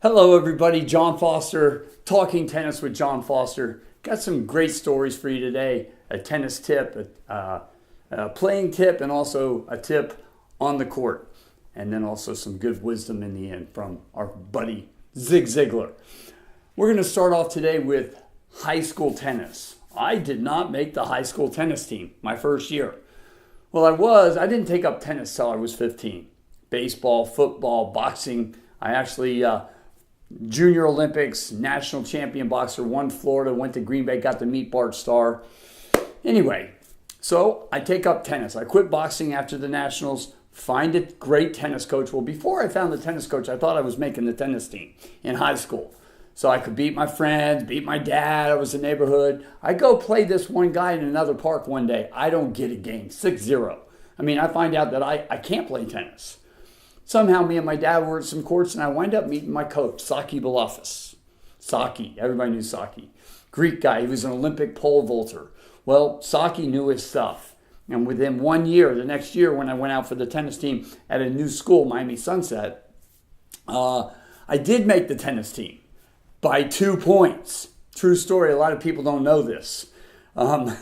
Hello, everybody. John Foster, Talking Tennis with John Foster. Got some great stories for you today. A tennis tip, a playing tip, and also a tip on the court. And then also some good wisdom in the end from our buddy Zig Ziglar. We're going to start off today with high school tennis. I did not make the high school tennis team my first year. Well, I didn't take up tennis till I was 15. Baseball, football, boxing. I actually... Junior Olympics, national champion boxer, won Florida, went to Green Bay, got to meet Bart Starr. Anyway, so I take up tennis. I quit boxing after the nationals, find a great tennis coach. Well, before I found the tennis coach, I thought I was making the tennis team in high school. So I could beat my friends, beat my dad. I was in the neighborhood. I go play this one guy in another park one day. I don't get a game, 6-0. I find out that I can't play tennis. Somehow me and my dad were at some courts and I wind up meeting my coach, Saki Balafis. Saki, everybody knew Saki. Greek guy, he was an Olympic pole vaulter. Well, Saki knew his stuff. And within 1 year, the next year when I went out for the tennis team at a new school, Miami Sunset, I did make the tennis team by 2 points. True story, a lot of people don't know this. And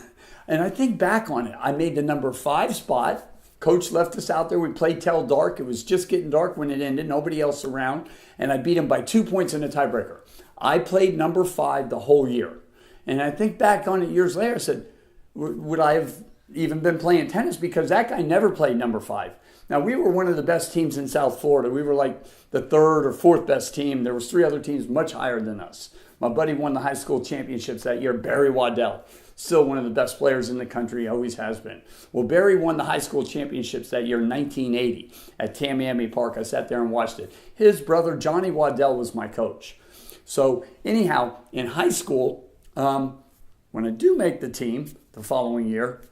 I think back on it, I made the number 5 spot. Coach left us out there. We played till dark. It was just getting dark when it ended. Nobody else around. And I beat him by 2 points in a tiebreaker. I played number 5 the whole year. And I think back on it years later, I said, would I have even been playing tennis? Because that guy never played number 5. Now, we were one of the best teams in South Florida. We were like the 3rd or 4th best team. There was 3 other teams much higher than us. My buddy won the high school championships that year, Barry Waddell. Still one of the best players in the country, always has been. Well, Barry won the high school championships that year in 1980 at Tamiami Park. I sat there and watched it. His brother, Johnny Waddell, was my coach. So anyhow, in high school, when I do make the team the following year,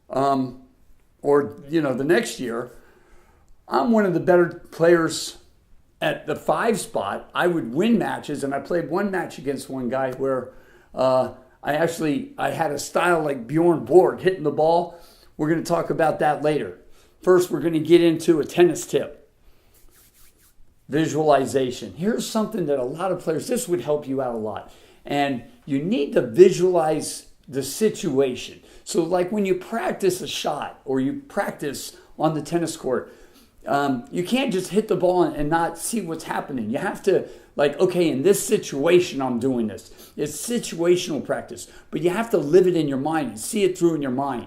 the next year, I'm one of the better players at the 5 spot. I would win matches, and I played one match against one guy where I had a style like Bjorn Borg, hitting the ball. We're going to talk about that later. First, we're going to get into a tennis tip. Visualization. Here's something that a lot of players, this would help you out a lot. And you need to visualize the situation. So like when you practice a shot or you practice on the tennis court, you can't just hit the ball and not see what's happening. You have to, okay, in this situation, I'm doing this. It's situational practice, but you have to live it in your mind and see it through in your mind.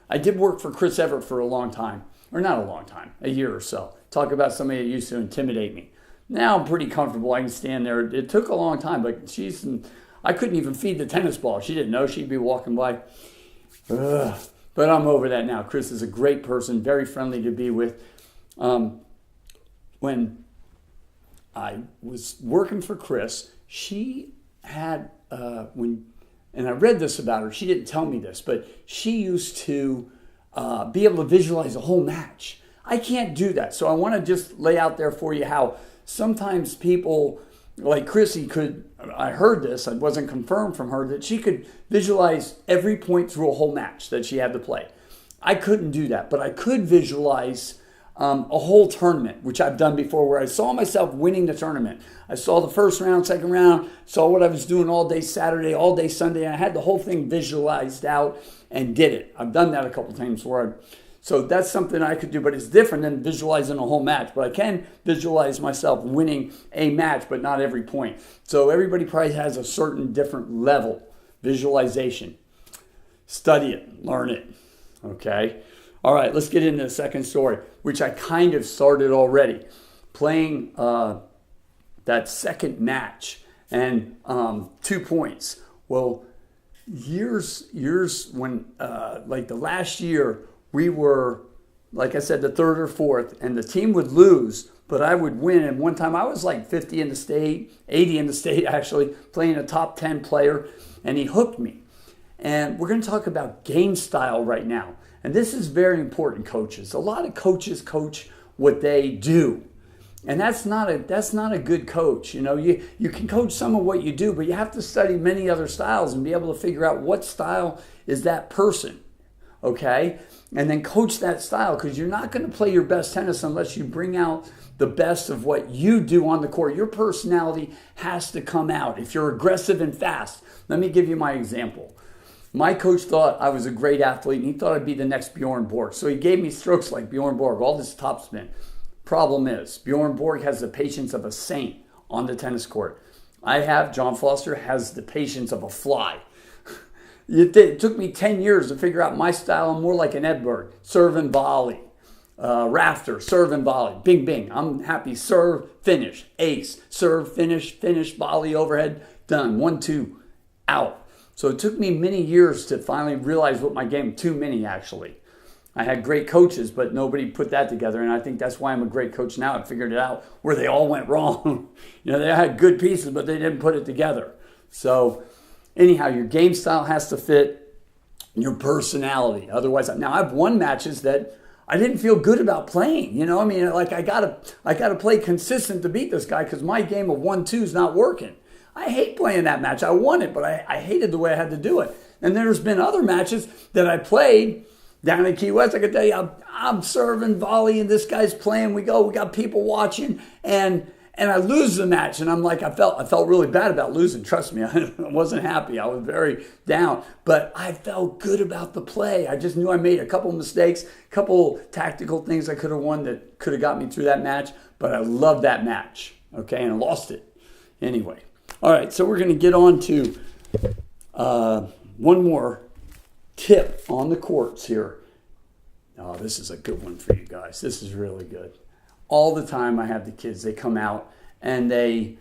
I did work for Chris Everett for a long time, or not a long time, a year or so. Talk about somebody that used to intimidate me. Now I'm pretty comfortable. I can stand there. It took a long time, but I couldn't even feed the tennis ball. She didn't know. She'd be walking by. Ugh. But I'm over that now. Chris is a great person, very friendly to be with. When I was working for Chris, she had, and I read this about her, she didn't tell me this, but she used to be able to visualize a whole match. I can't do that. So I want to just lay out there for you how sometimes people like Chrissy I heard this, it wasn't confirmed from her, that she could visualize every point through a whole match that she had to play. I couldn't do that, but I could visualize a whole tournament, which I've done before, where I saw myself winning the tournament. I saw the first round, second round, saw what I was doing all day Saturday, all day Sunday, and I had the whole thing visualized out and did it. I've done that a couple times so that's something I could do, but it's different than visualizing a whole match. But I can visualize myself winning a match, but not every point. So everybody probably has a certain different level visualization. Study it, learn it, okay? All right, let's get into the second story, which I kind of started already. Playing that second match and 2 points. Well, years when, the last year, we were, like I said, the 3rd or 4th, and the team would lose, but I would win. And one time I was like 50 in the state, 80 in the state actually, playing a top 10 player, and he hooked me. And we're going to talk about game style right now. And this is very important, coaches. A lot of coaches coach what they do. And that's not a good coach. You can coach some of what you do, but you have to study many other styles and be able to figure out what style is that person. okay? And then coach that style, because you're not going to play your best tennis unless you bring out the best of what you do on the court. Your personality has to come out. If you're aggressive and fast, let me give you my example. My coach thought I was a great athlete, and he thought I'd be the next Bjorn Borg. So he gave me strokes like Bjorn Borg, all this topspin. Problem is, Bjorn Borg has the patience of a saint on the tennis court. John Foster has the patience of a fly. It took me 10 years to figure out my style. I'm more like an Edberg, serve and volley. Rafter, serve and volley, bing, bing. I'm happy, serve, finish, ace, serve, finish, volley, overhead, done, 1, 2, out. So it took me many years to finally realize what my game, too many actually. I had great coaches, but nobody put that together, and I think that's why I'm a great coach now. I figured it out where they all went wrong. They had good pieces, but they didn't put it together. So anyhow, your game style has to fit your personality. Otherwise, now I've won matches that I didn't feel good about playing. I gotta play consistent to beat this guy because my game of 1-2 is not working. I hate playing that match. I won it, but I hated the way I had to do it. And there's been other matches that I played down in Key West. I could tell you, I'm serving volley, and this guy's playing. We got people watching, and I lose the match, and I'm like, I felt really bad about losing. Trust me, I wasn't happy. I was very down, but I felt good about the play. I just knew I made a couple mistakes, a couple tactical things I could have won that could have got me through that match, but I loved that match, okay, and I lost it anyway. All right, so we're going to get on to one more tip on the courts here. Oh, this is a good one for you guys. This is really good. All the time I have the kids, they come out and they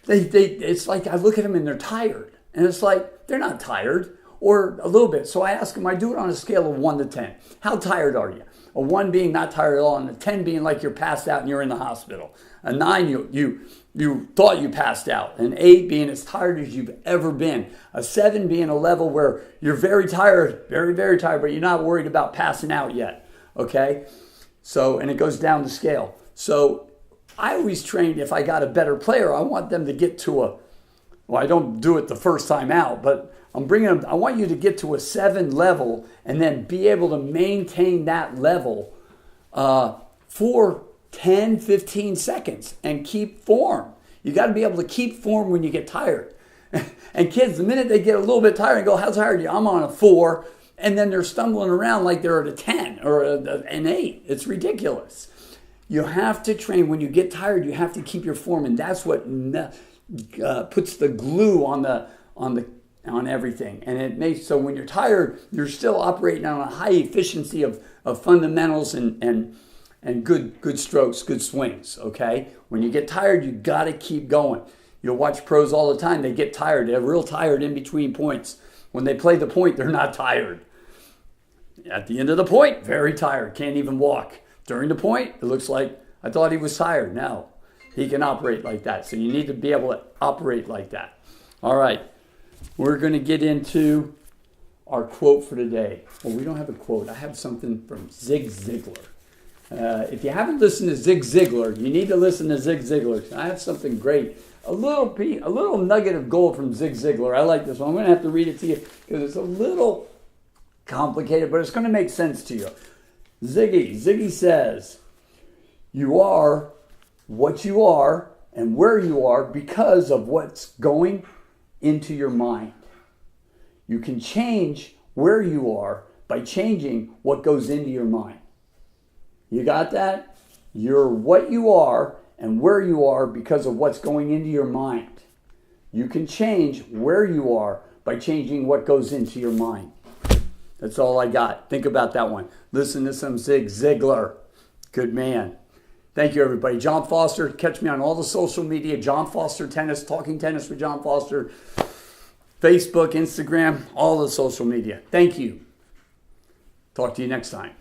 it's like I look at them and they're tired. And it's like they're not tired, or a little bit. So I ask them, I do it on a scale of 1 to 10. How tired are you? A 1 being not tired at all, and a 10 being like you're passed out and you're in the hospital. A 9, you thought you passed out. An 8 being as tired as you've ever been. A 7 being a level where you're very tired, very, very tired, but you're not worried about passing out yet. Okay? So, and it goes down the scale. So I always train, if I got a better player, I want them to get to I don't do it the first time out, but I want you to get to a 7 level and then be able to maintain that level for 10, 15 seconds and keep form. You got to be able to keep form when you get tired. And kids, the minute they get a little bit tired and go, how tired are you? I'm on a 4. And then they're stumbling around like they're at a 10 or an 8. It's ridiculous. You have to train. When you get tired, you have to keep your form. And that's what puts the glue on everything. And it makes so when you're tired, you're still operating on a high efficiency of fundamentals and good strokes, good swings, okay? When you get tired, you got to keep going. You'll watch pros all the time. They get tired. They're real tired in between points. When they play the point, they're not tired. At the end of the point, very tired. Can't even walk. During the point, it looks like I thought he was tired. No, he can operate like that. So you need to be able to operate like that. All right. We're going to get into our quote for today. Well, we don't have a quote. I have something from Zig Ziglar. If you haven't listened to Zig Ziglar, you need to listen to Zig Ziglar. I have something great. A little nugget of gold from Zig Ziglar. I like this one. I'm going to have to read it to you because it's a little complicated, but it's going to make sense to you. Ziggy says, you are what you are and where you are because of what's going into your mind. You can change where you are by changing what goes into your mind. You got that? You're what you are and where you are because of what's going into your mind. You can change where you are by changing what goes into your mind. That's all I got. Think about that one. Listen to some Zig Ziglar. Good man. Thank you, everybody. John Foster. Catch me on all the social media. John Foster Tennis. Talking Tennis with John Foster. Facebook, Instagram, all the social media. Thank you. Talk to you next time.